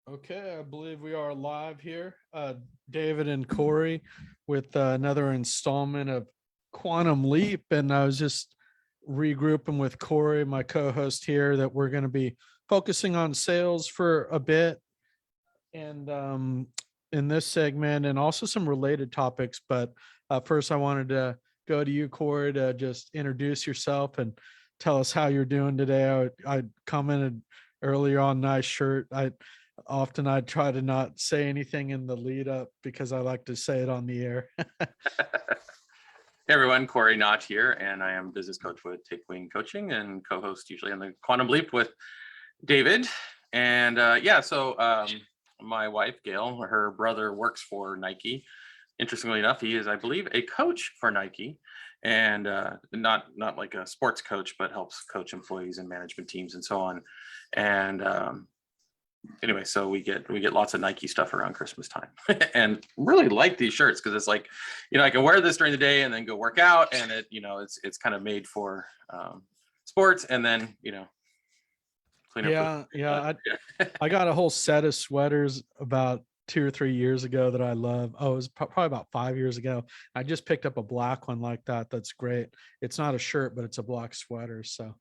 Okay, I believe we are live here. David and Corey with another installment of Quantum Leap. And I was just regrouping with Corey, my co host here, that we're going to be focusing on sales for a bit and in this segment and also some related topics. But first, I wanted to go to you, Corey, to just introduce yourself and tell us how you're doing today. I commented earlier on nice shirt. I try to not say anything in the lead up because I like to say it on the air. Hey everyone, Cory Not here, and I am business coach with Take Wing Coaching and co-host usually on the Quantum Leap with David. And my wife Gail, her brother works for Nike. Interestingly enough, he is, I believe, a coach for Nike, and not like a sports coach, but helps coach employees and management teams and so on. And anyway, so we get lots of Nike stuff around Christmas time and really like these shirts because it's like, I can wear this during the day and then go work out, and it's kind of made for sports, and then clean up. I got a whole set of sweaters about 2 or 3 years ago that I love. Oh, it was probably about 5 years ago. I just picked up a black one like that. That's great. It's not a shirt, but it's a black sweater. So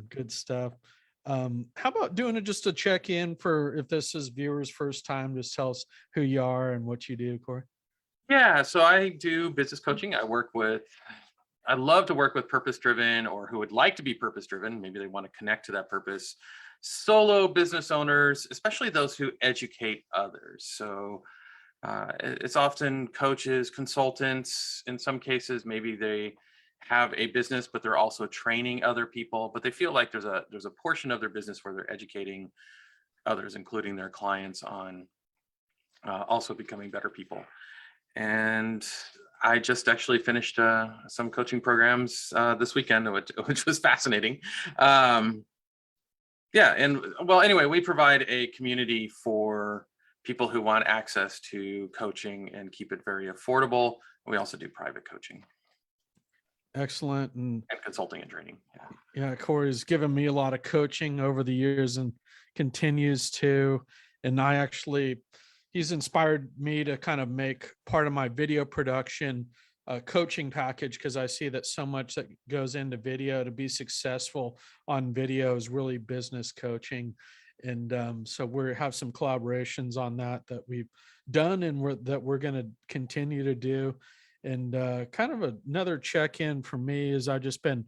good stuff. How about doing it just to check in for if this is viewers' first time, just tell us who you are and what you do, Corey. Yeah, so I do business coaching. I love to work with purpose-driven, or who would like to be purpose-driven. Maybe they want to connect to that purpose. Solo business owners, especially those who educate others. So it's often coaches, consultants. In some cases, maybe they have a business, but they're also training other people. But they feel like there's a portion of their business where they're educating others, including their clients, on also becoming better people. And I just actually finished some coaching programs this weekend, which was fascinating. Anyway, we provide a community for people who want access to coaching and keep it very affordable. We also do private coaching. Excellent. And consulting and training. Yeah, Corey's given me a lot of coaching over the years and continues to. And he's inspired me to kind of make part of my video production coaching package, because I see that so much that goes into video to be successful on video is really business coaching. And so we have some collaborations on that we've done and we're going to continue to do. And kind of another check-in for me is I've just been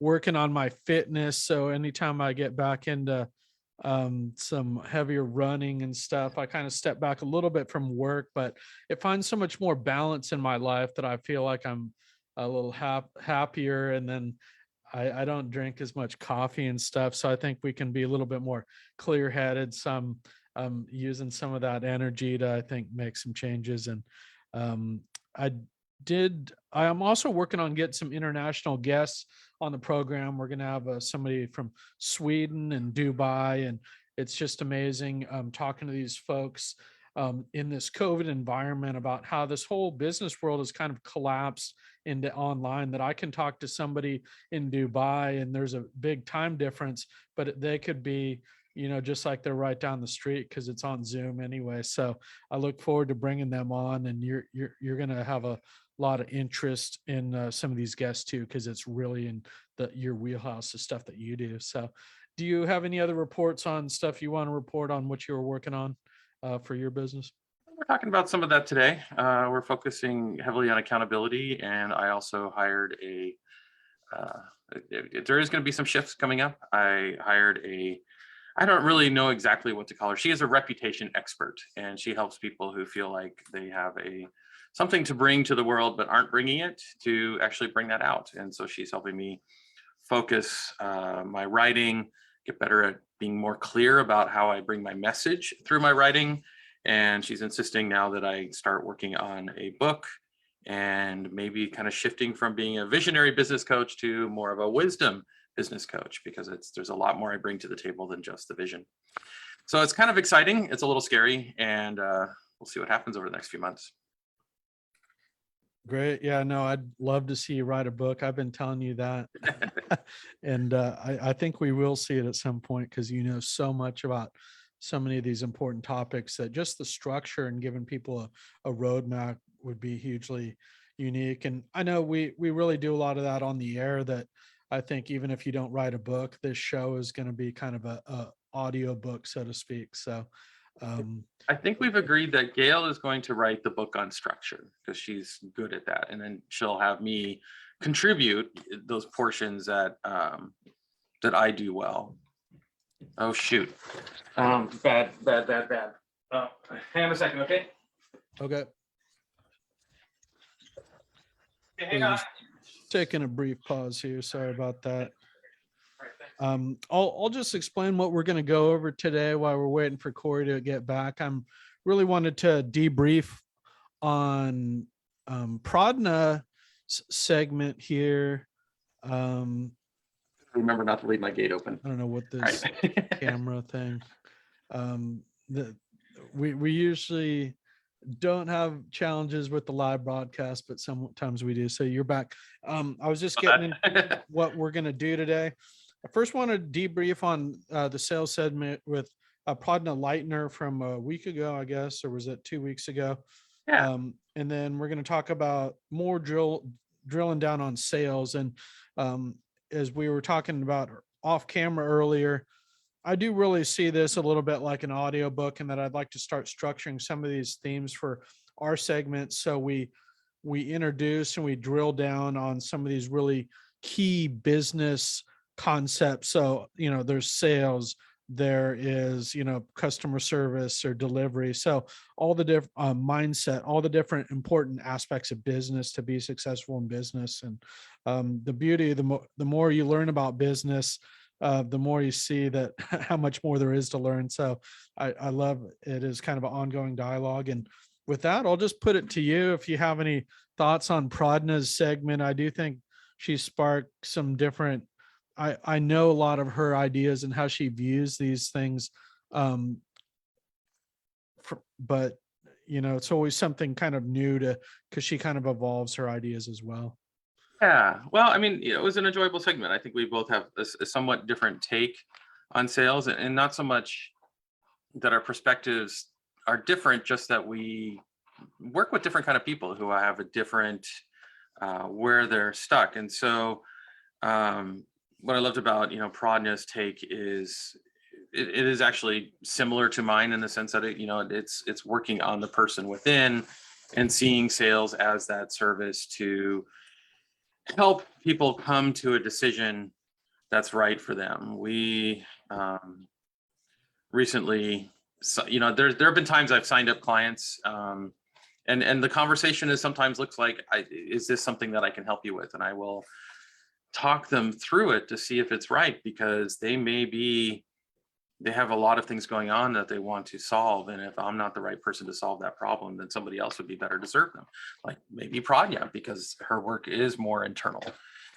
working on my fitness. So anytime I get back into some heavier running and stuff, I kind of step back a little bit from work, but it finds so much more balance in my life that I feel like I'm a little happier. And then I don't drink as much coffee and stuff. So I think we can be a little bit more clear headed, using some of that energy to, I think, make some changes. And I am also working on getting some international guests on the program. We're going to have somebody from Sweden and Dubai, and it's just amazing talking to these folks in this COVID environment about how this whole business world has kind of collapsed into online, that I can talk to somebody in Dubai and there's a big time difference, but they could be, just like they're right down the street because it's on Zoom anyway. So I look forward to bringing them on, and you're going to have a lot of interest in some of these guests too, because it's really in your wheelhouse of stuff that you do. So do you have any other reports on stuff you want to report on what you were working on for your business? We're talking about some of that today. We're focusing heavily on accountability, and I also hired there is going to be some shifts coming up. I don't really know exactly what to call her. She is a reputation expert, and she helps people who feel like they have something to bring to the world but aren't bringing it, to actually bring that out. And so she's helping me focus my writing, get better at being more clear about how I bring my message through my writing. And she's insisting now that I start working on a book, and maybe kind of shifting from being a visionary business coach to more of a wisdom business coach, because there's a lot more I bring to the table than just the vision. So it's kind of exciting. It's a little scary, and we'll see what happens over the next few months. Great. Yeah, no, I'd love to see you write a book. I've been telling you that. And I think we will see it at some point, because you know so much about so many of these important topics, that just the structure and giving people a roadmap would be hugely unique. And I know we really do a lot of that on the air, that I think even if you don't write a book, this show is going to be kind of a audio book, so to speak. So um, I think we've agreed that Gail is going to write the book on structure because she's good at that. And then she'll have me contribute those portions that that I do well. Oh, shoot. Bad. Hang on a second, okay? okay. Hang on. Taking a brief pause here. Sorry about that. All right, thanks. I'll just explain what we're going to go over today while we're waiting for Cory to get back. I'm really wanted to debrief on Pradna segment here. Remember not to leave my gate open. I don't know what All this right. camera thing. We usually don't have challenges with the live broadcast, but sometimes we do. So you're back. I was just getting into what we're going to do today. I first want to debrief on the sales segment with Pradna Leitner from a week ago, I guess, or was it 2 weeks ago? Yeah. And then we're going to talk about more drilling down on sales. And as we were talking about off camera earlier, I do really see this a little bit like an audiobook, and that I'd like to start structuring some of these themes for our segments. So we introduce and we drill down on some of these really key business concepts. So, there's sales, there is, customer service or delivery. So all the different mindset, all the different important aspects of business to be successful in business. And the beauty, the more you learn about business, the more you see that how much more there is to learn. So I love it as kind of an ongoing dialogue. And with that, I'll just put it to you. If you have any thoughts on Pradna's segment, I do think she sparked some different, I know a lot of her ideas and how she views these things. But it's always something kind of new because she kind of evolves her ideas as well. Yeah. Well, I mean, it was an enjoyable segment. I think we both have a somewhat different take on sales, and not so much that our perspectives are different, just that we work with different kind of people who have a different where they're stuck. And so what I loved about, Pradna's take is it is actually similar to mine in the sense that it's working on the person within and seeing sales as that service to help people come to a decision that's right for them. We recently, there have been times I've signed up clients, and the conversation is sometimes looks like, is this something that I can help you with? And I will talk them through it to see if it's right, because they have a lot of things going on that they want to solve. And if I'm not the right person to solve that problem, then somebody else would be better to serve them. Like maybe Pradna, because her work is more internal.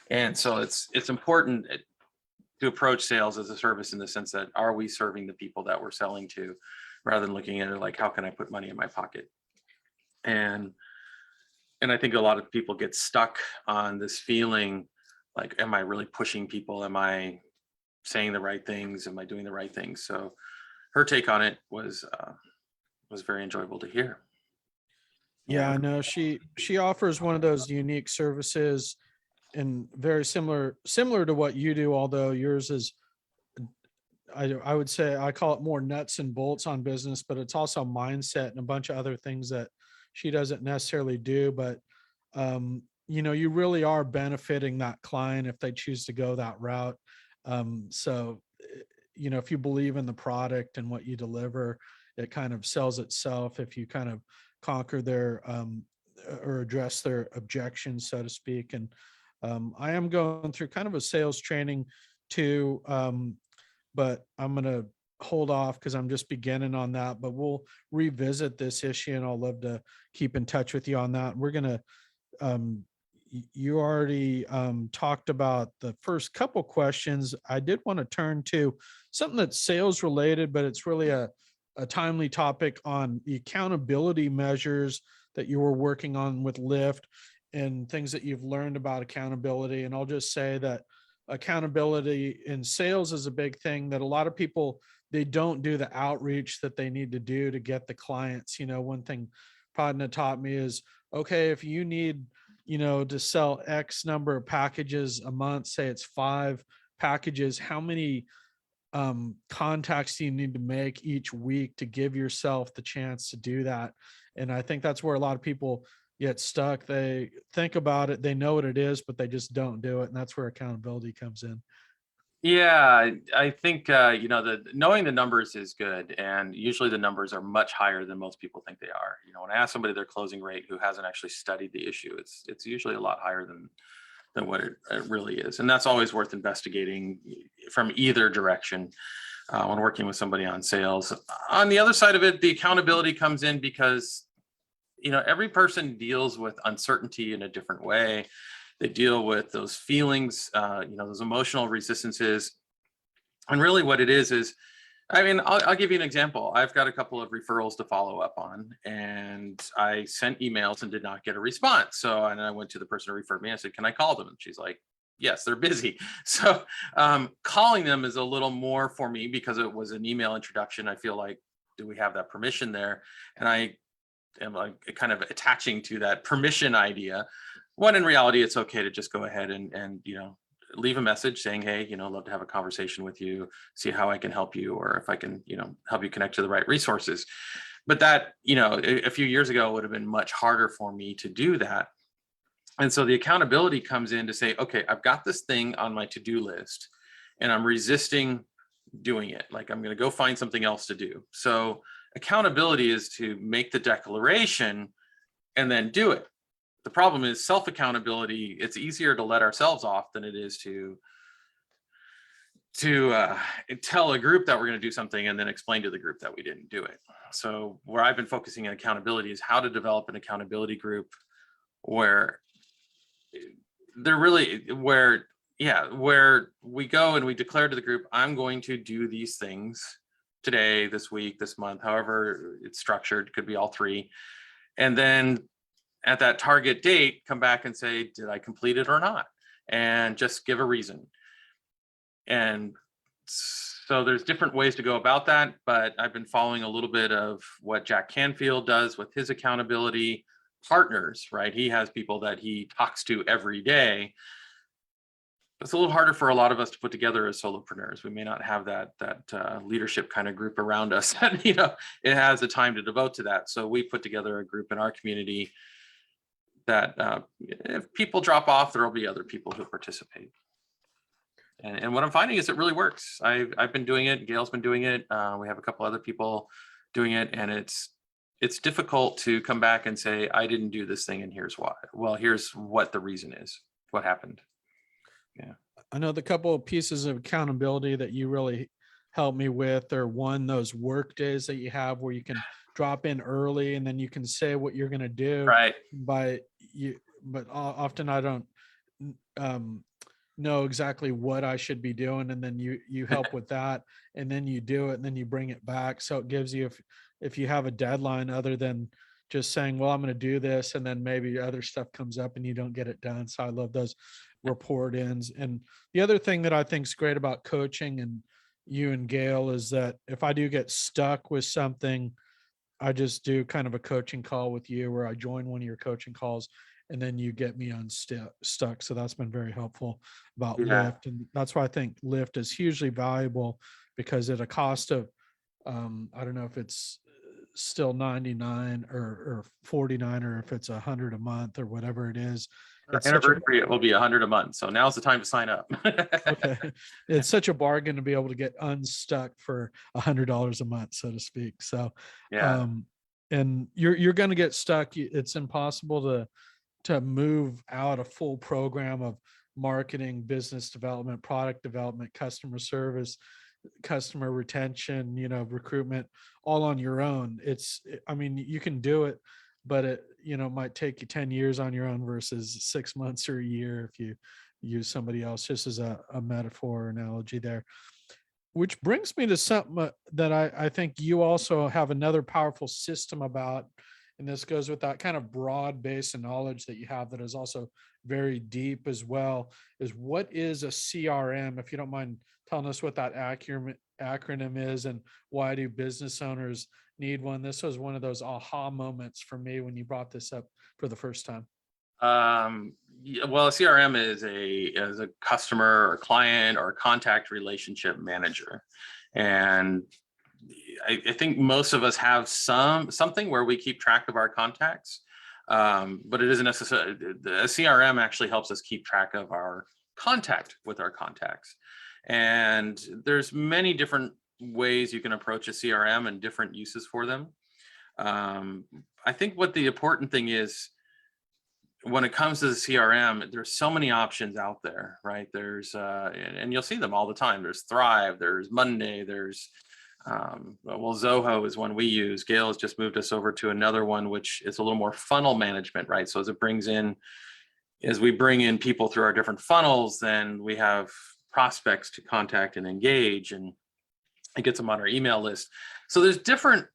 And so it's important to approach sales as a service in the sense that, are we serving the people that we're selling to, rather than looking at it like, how can I put money in my pocket? And I think a lot of people get stuck on this feeling like, am I really pushing people? Am I saying the right things? Am I doing the right things? So her take on it was very enjoyable to hear. Yeah, I know she offers one of those unique services, and very similar to what you do, although yours is, I would say, I call it more nuts and bolts on business, but it's also mindset and a bunch of other things that she doesn't necessarily do. But you really are benefiting that client if they choose to go that route. So if you believe in the product and what you deliver, it kind of sells itself if you kind of conquer their or address their objections, so to speak. And I am going through kind of a sales training too, but I'm going to hold off because I'm just beginning on that. But we'll revisit this issue, and I'll love to keep in touch with you on that. We're going to you already talked about the first couple questions. I did want to turn to something that's sales related, but it's really a timely topic on the accountability measures that you were working on with Lyft and things that you've learned about accountability. And I'll just say that accountability in sales is a big thing that a lot of people they don't do the outreach that they need to do to get the clients. One thing Pradna taught me is, okay, if you need, to sell X number of packages a month, say it's 5 packages, how many contacts do you need to make each week to give yourself the chance to do that? And I think that's where a lot of people get stuck. They think about it, they know what it is, but they just don't do it. And that's where accountability comes in. Yeah, I think the knowing the numbers is good, and usually the numbers are much higher than most people think they are. When I ask somebody their closing rate who hasn't actually studied the issue, it's usually a lot higher than what it really is, and that's always worth investigating from either direction when working with somebody on sales. On the other side of it, the accountability comes in because every person deals with uncertainty in a different way. They deal with those feelings, those emotional resistances. And really what it is, I mean, I'll give you an example. I've got a couple of referrals to follow up on, and I sent emails and did not get a response. So, and I went to the person who referred me. I said, can I call them? And she's like, yes, they're busy. So calling them is a little more for me because it was an email introduction. I feel like, do we have that permission there? And I am like kind of attaching to that permission idea, when in reality, it's okay to just go ahead and leave a message saying, hey, love to have a conversation with you, see how I can help you, or if I can, help you connect to the right resources. But that, a few years ago would have been much harder for me to do that. And so the accountability comes in to say, okay, I've got this thing on my to-do list and I'm resisting doing it. Like, I'm going to go find something else to do. So accountability is to make the declaration and then do it. The problem is self-accountability. It's easier to let ourselves off than it is to tell a group that we're going to do something and then explain to the group that we didn't do it. So where I've been focusing on accountability is how to develop an accountability group where they're really where we go and we declare to the group, I'm going to do these things today, this week, this month, however it's structured, could be all three. And then at that target date, come back and say, did I complete it or not? And just give a reason. And so there's different ways to go about that, but I've been following a little bit of what Jack Canfield does with his accountability partners, right? He has people that he talks to every day. It's a little harder for a lot of us to put together as solopreneurs. We may not have that leadership kind of group around us that, it has the time to devote to that. So we put together a group in our community that if people drop off, there'll be other people who participate. And what I'm finding is it really works. I've been doing it. Gail's been doing it. We have a couple other people doing it, and it's difficult to come back and say, I didn't do this thing, and here's why. Well, here's what the reason is, what happened. Yeah. I know the couple of pieces of accountability that you really helped me with are, one, those work days that you have where you can drop in early and then you can say what you're going to do. Right. But often I don't know exactly what I should be doing. And then you help with that, and then you do it, and then you bring it back. So it gives you, if you have a deadline other than just saying, well, I'm going to do this, and then maybe other stuff comes up and you don't get it done. So I love those report ins. And the other thing that I think is great about coaching and you and Gail is that if I do get stuck with something, I just do kind of a coaching call with you where I join one of your coaching calls, and then you get me unstuck. So that's been very helpful about Lyft. And that's why I think Lyft is hugely valuable, because at a cost of, I don't know if it's still 99 or 49, or if it's 100 a month or whatever it is. It's anniversary, it will be 100 a month. So now's the time to sign up. Okay. It's such a bargain to be able to get unstuck for $100 a month, so to speak. So, yeah. And you're going to get stuck. It's impossible to move out a full program of marketing, business development, product development, customer service, customer retention, recruitment, all on your own. I mean, you can do it, but it, might take you 10 years on your own versus 6 months or a year if you use somebody else, just as a metaphor or analogy there. Which brings me to something that I think you also have another powerful system about, and this goes with that kind of broad base of knowledge that you have that is also very deep as well, is what is a CRM? If you don't mind telling us what that acronym is and why do business owners need one. This was one of those aha moments for me when you brought this up for the first time. Well, a CRM is a customer or client or contact relationship manager. And I think most of us have something where we keep track of our contacts. But it isn't necessarily, the CRM actually helps us keep track of our contact with our contacts. And there's many different ways you can approach a CRM and different uses for them. I think what the important thing is, when it comes to the CRM, there's so many options out there, right? There's, and you'll see them all the time. There's Thrive, there's Monday, there's, well, Zoho is one we use. Gail has just moved us over to another one, which is a little more funnel management, right? So as we bring in people through our different funnels, then we have prospects to contact and engage, and it gets them on our email list. So there's different,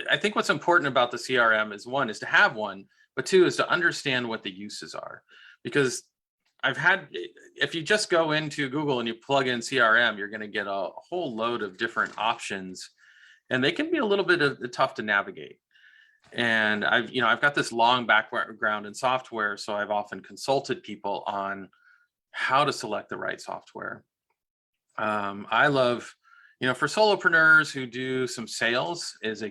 I think what's important about the CRM is, one, is to have one, but two is to understand what the uses are. Because if you just go into Google and you plug in CRM, you're going to get a whole load of different options, and they can be a little bit tough to navigate. And I've got this long background in software, so I've often consulted people on how to select the right software. I love, for solopreneurs who do some sales, it's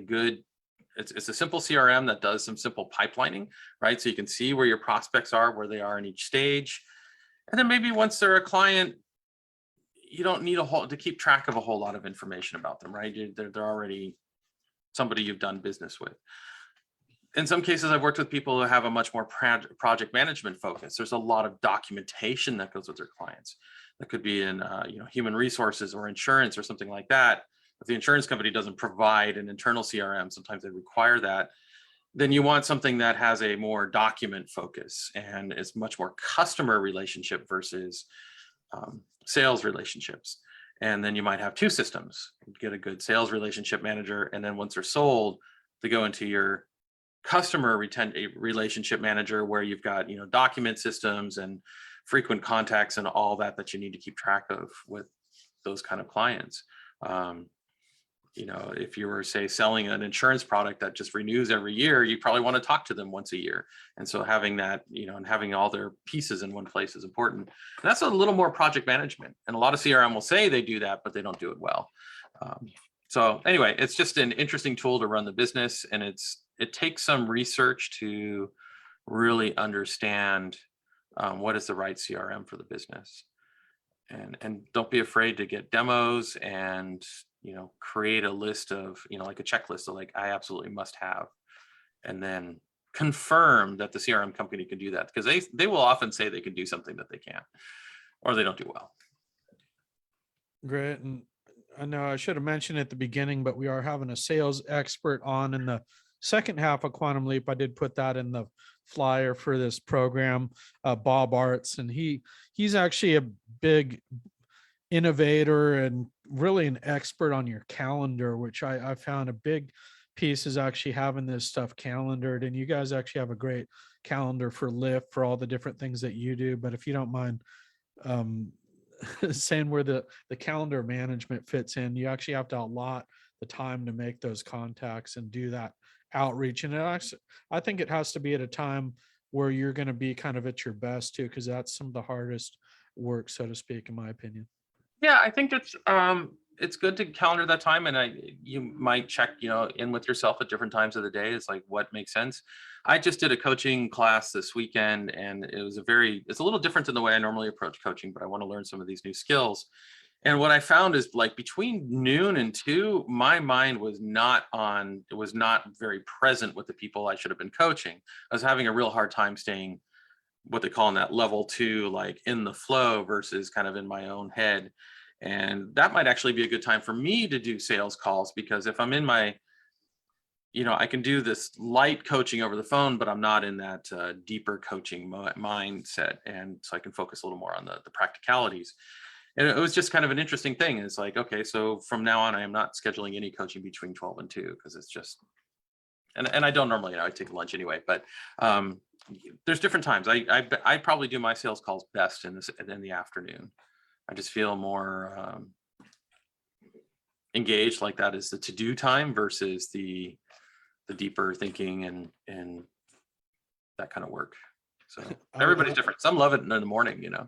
a simple CRM that does some simple pipelining, right? So you can see where your prospects are, where they are in each stage. And then maybe once they're a client, you don't need to keep track of a whole lot of information about them, right? They're already somebody you've done business with. In some cases, I've worked with people who have a much more project management focus. There's a lot of documentation that goes with their clients. That could be in human resources or insurance or something like that. If the insurance company doesn't provide an internal CRM, sometimes they require that, then you want something that has a more document focus and is much more customer relationship versus sales relationships. And then you might have two systems. Get a good sales relationship manager, and then once they're sold, they go into your customer relationship manager, where you've got document systems and frequent contacts and all that you need to keep track of with those kind of clients. If you were, say, selling an insurance product that just renews every year, you probably want to talk to them once a year. And so having that, and having all their pieces in one place is important. And that's a little more project management. And a lot of CRM will say they do that, but they don't do it well. So anyway, it's just an interesting tool to run the business. And it takes some research to really understand what is the right CRM for the business. And don't be afraid to get demos and create a list of, like a checklist of, like, I absolutely must have, and then confirm that the CRM company can do that, because they will often say they can do something that they can't, or they don't do well. Great. And I know I should have mentioned at the beginning, but we are having a sales expert on in the second half of Quantum Leap. I did put that in the flyer for this program, Bob Arts, and he's actually a big innovator and really an expert on your calendar, which I found a big piece is actually having this stuff calendared. And you guys actually have a great calendar for Lyft for all the different things that you do. But if you don't mind saying where the calendar management fits in, you actually have to allot the time to make those contacts and do that outreach. And I think it has to be at a time where you're going to be kind of at your best too, because that's some of the hardest work, so to speak, in my opinion. Yeah, I think it's good to calendar that time, and you might check in with yourself at different times of the day. It's like, what makes sense. I just did a coaching class this weekend, and it's a little different than the way I normally approach coaching, but I want to learn some of these new skills. And what I found is, like, between noon and 2, my mind was not very present with the people I should have been coaching. I was having a real hard time staying what they call in that level 2, like in the flow versus kind of in my own head. And that might actually be a good time for me to do sales calls, because if I'm in my, I can do this light coaching over the phone, but I'm not in that deeper coaching mindset. And so I can focus a little more on the practicalities. And it was just kind of an interesting thing. It's like, okay, so from now on, I am not scheduling any coaching between 12 and 2, because it's just, and I don't normally, I take lunch anyway, but there's different times. I probably do my sales calls best in the afternoon. I just feel more engaged like that is the to-do time versus the deeper thinking and that kind of work. So everybody's different. Some love it in the morning, you know.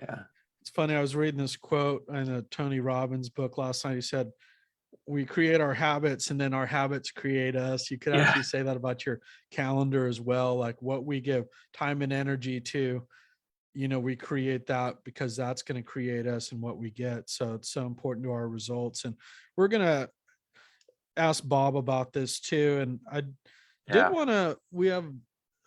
Yeah. It's funny. I was reading this quote in a Tony Robbins book last night. He said, we create our habits and then our habits create us. You could Yeah. actually say that about your calendar as well. Like what we give time and energy to, you know, we create that because that's going to create us and what we get. So it's so important to our results. And we're going to ask Bob about this too. And I did Yeah. want to, we have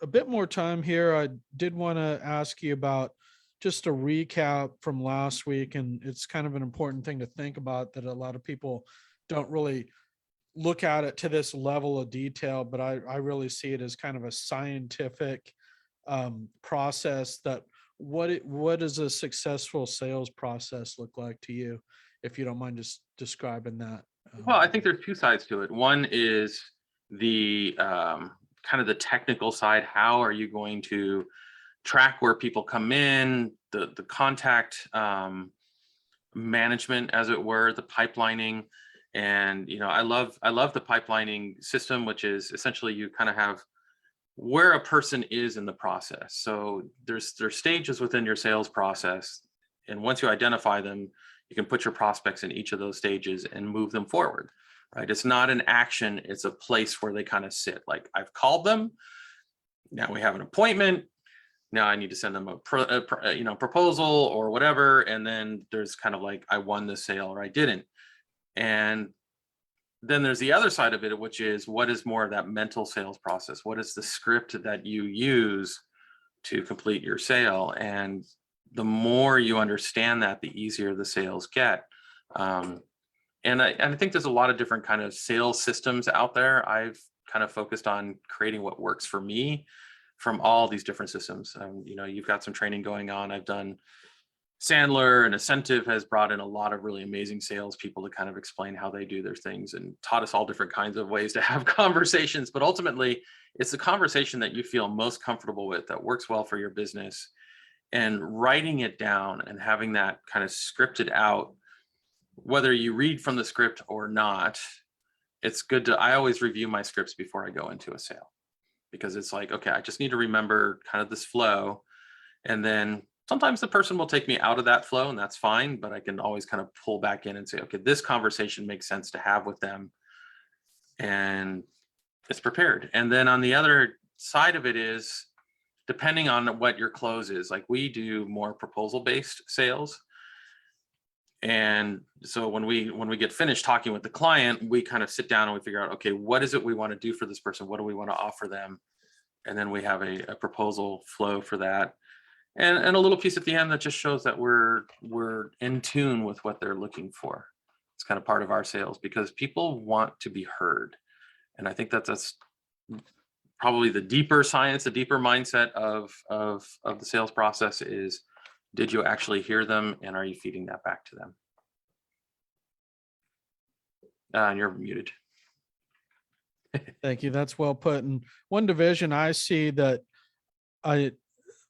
a bit more time here. I did want to ask you about just a recap from last week. And it's kind of an important thing to think about that a lot of people don't really look at it to this level of detail, but I really see it as kind of a scientific process that what does a successful sales process look like to you, if you don't mind just describing that. Well, I think there's two sides to it. One is the kind of the technical side. How are you going to track where people come in, the contact management, as it were, the pipelining. And you know, I love the pipelining system, which is essentially you kind of have where a person is in the process. So there's stages within your sales process, and once you identify them, you can put your prospects in each of those stages and move them forward. Right? It's not an action; it's a place where they kind of sit. Like, I've called them. Now we have an appointment. Now I need to send them a proposal or whatever, and then there's kind of like, I won the sale or I didn't. And then there's the other side of it, which is what is more of that mental sales process? What is the script that you use to complete your sale? And the more you understand that, the easier the sales get. And I think there's a lot of different kind of sales systems out there. I've kind of focused on creating what works for me from all these different systems. You know, you've got some training going on. I've done Sandler, and Ascentive has brought in a lot of really amazing salespeople to kind of explain how they do their things and taught us all different kinds of ways to have conversations. But ultimately, it's the conversation that you feel most comfortable with, that works well for your business, and writing it down and having that kind of scripted out, whether you read from the script or not. It's good to, I always review my scripts before I go into a sale, because it's like, okay, I just need to remember kind of this flow. And then sometimes the person will take me out of that flow, and that's fine, but I can always kind of pull back in and say, okay, this conversation makes sense to have with them, and it's prepared. And then on the other side of it is, depending on what your close is, like we do more proposal based sales. And so when we get finished talking with the client, we kind of sit down and we figure out, okay, what is it we want to do for this person? What do we want to offer them? And then we have a proposal flow for that. And a little piece at the end that just shows that we're in tune with what they're looking for. It's kind of part of our sales, because people want to be heard. And I think that's probably the deeper science, the deeper mindset of the sales process is, did you actually hear them, and are you feeding that back to them? And you're muted. Thank you. That's well put. And one division I see that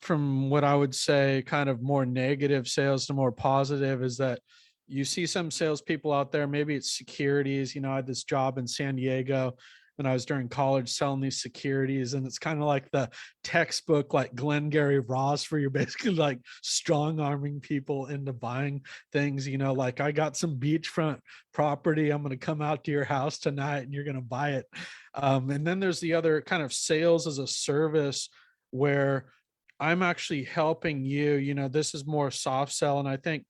from what I would say, kind of more negative sales to more positive, is that you see some salespeople out there, maybe it's securities. You know, I had this job in San Diego when I was during college selling these securities, and it's kind of like the textbook, like Glengarry Ross, where you're basically like strong arming people into buying things. You know, like, I got some beachfront property, I'm going to come out to your house tonight and you're going to buy it. And then there's the other kind of sales as a service, where I'm actually helping you. You know, this is more soft sell. And I think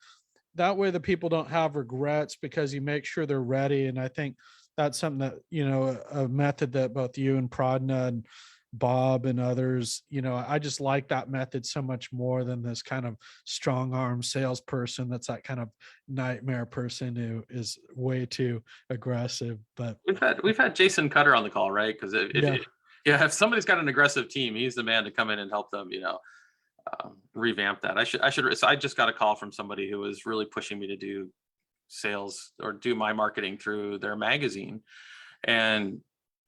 that way the people don't have regrets, because you make sure they're ready. And I think that's something that, you know, a method that both you and Pradna and Bob and others, you know, I just like that method so much more than this kind of strong arm salesperson that's that kind of nightmare person who is way too aggressive. But We've had Jason Cutter on the call, right? Because if somebody's got an aggressive team, he's the man to come in and help them, you know, revamp that. I just got a call from somebody who was really pushing me to do sales or do my marketing through their magazine. And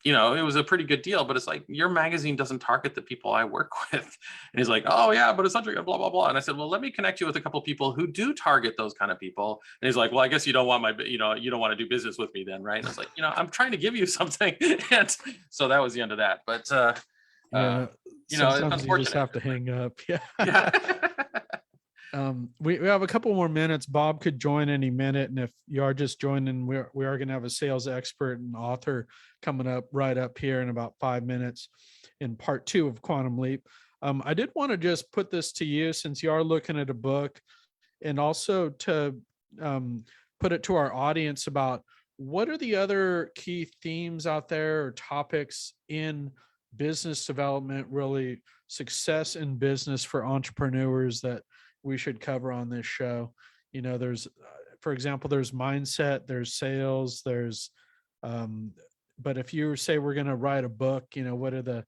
you know, it was a pretty good deal, but it's like, your magazine doesn't target the people I work with. And he's like, oh yeah, but it's not blah, blah, blah. And I said, well, let me connect you with a couple of people who do target those kind of people. And he's like, well, I guess you don't want you don't want to do business with me then, right? And I was like, I'm trying to give you something. And so that was the end of that. But, Yeah. Sometimes you just unfortunate. have to hang up. Yeah. Yeah. We have a couple more minutes. Bob could join any minute. And if you are just joining, we are going to have a sales expert and author coming up right up here in about 5 minutes in part 2 of Quantum Leap. I did want to just put this to you, since you are looking at a book, and also to put it to our audience about what are the other key themes out there or topics in business development, really success in business for entrepreneurs, that we should cover on this show. There's, for example, there's mindset, there's sales, there's, but if you say we're going to write a book, what are the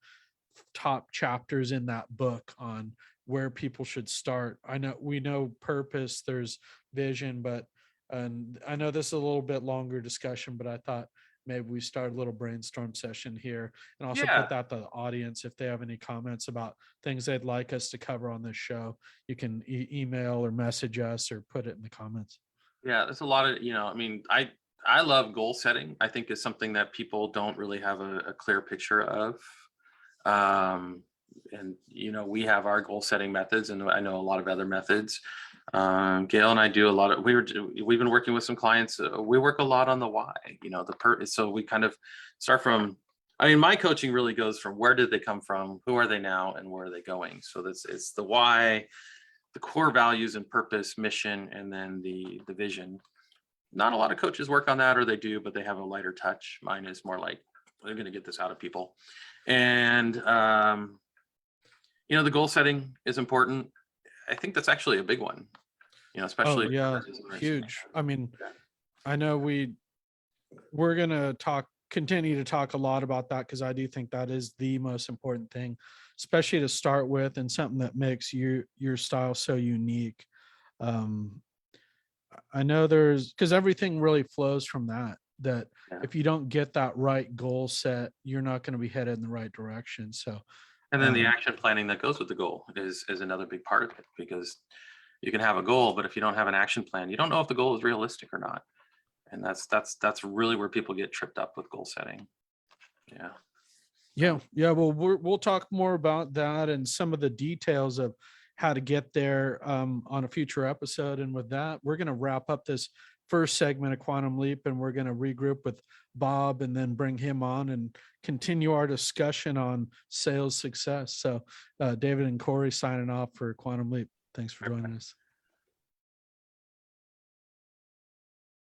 top chapters in that book on where people should start? We know purpose, there's vision, but, and I know this is a little bit longer discussion, but I thought maybe we start a little brainstorm session here, and also Yeah. put that to the audience. If they have any comments about things they'd like us to cover on this show, you can email or message us or put it in the comments. Yeah. There's a lot of, I love goal setting. I think is something that people don't really have a clear picture of. And we have our goal setting methods, and I know a lot of other methods. Gail and I do a lot of, we've been working with some clients. We work a lot on the why, so we kind of start from, my coaching really goes from where did they come from, who are they now, and where are they going? So it's the why, the core values and purpose, mission, and then the vision. Not a lot of coaches work on that, or they do, but they have a lighter touch. Mine is more like, they're going to get this out of people. And, the goal setting is important. I think that's actually a big one, especially. Oh yeah, huge. I know we're going to continue to talk a lot about that, because I do think that is the most important thing, especially to start with, and something that makes your style so unique. I know because everything really flows from that Yeah. if you don't get that right goal set, you're not going to be headed in the right direction. So, And then the action planning that goes with the goal is another big part of it, because you can have a goal, but if you don't have an action plan, you don't know if the goal is realistic or not. And that's really where people get tripped up with goal setting. Yeah. Well, we'll talk more about that and some of the details of how to get there on a future episode. And with that, we're going to wrap up this first segment of Quantum Leap, and we're going to regroup with Bob and then bring him on and continue our discussion on sales success. So David and Cory signing off for Quantum Leap. Thanks for joining us.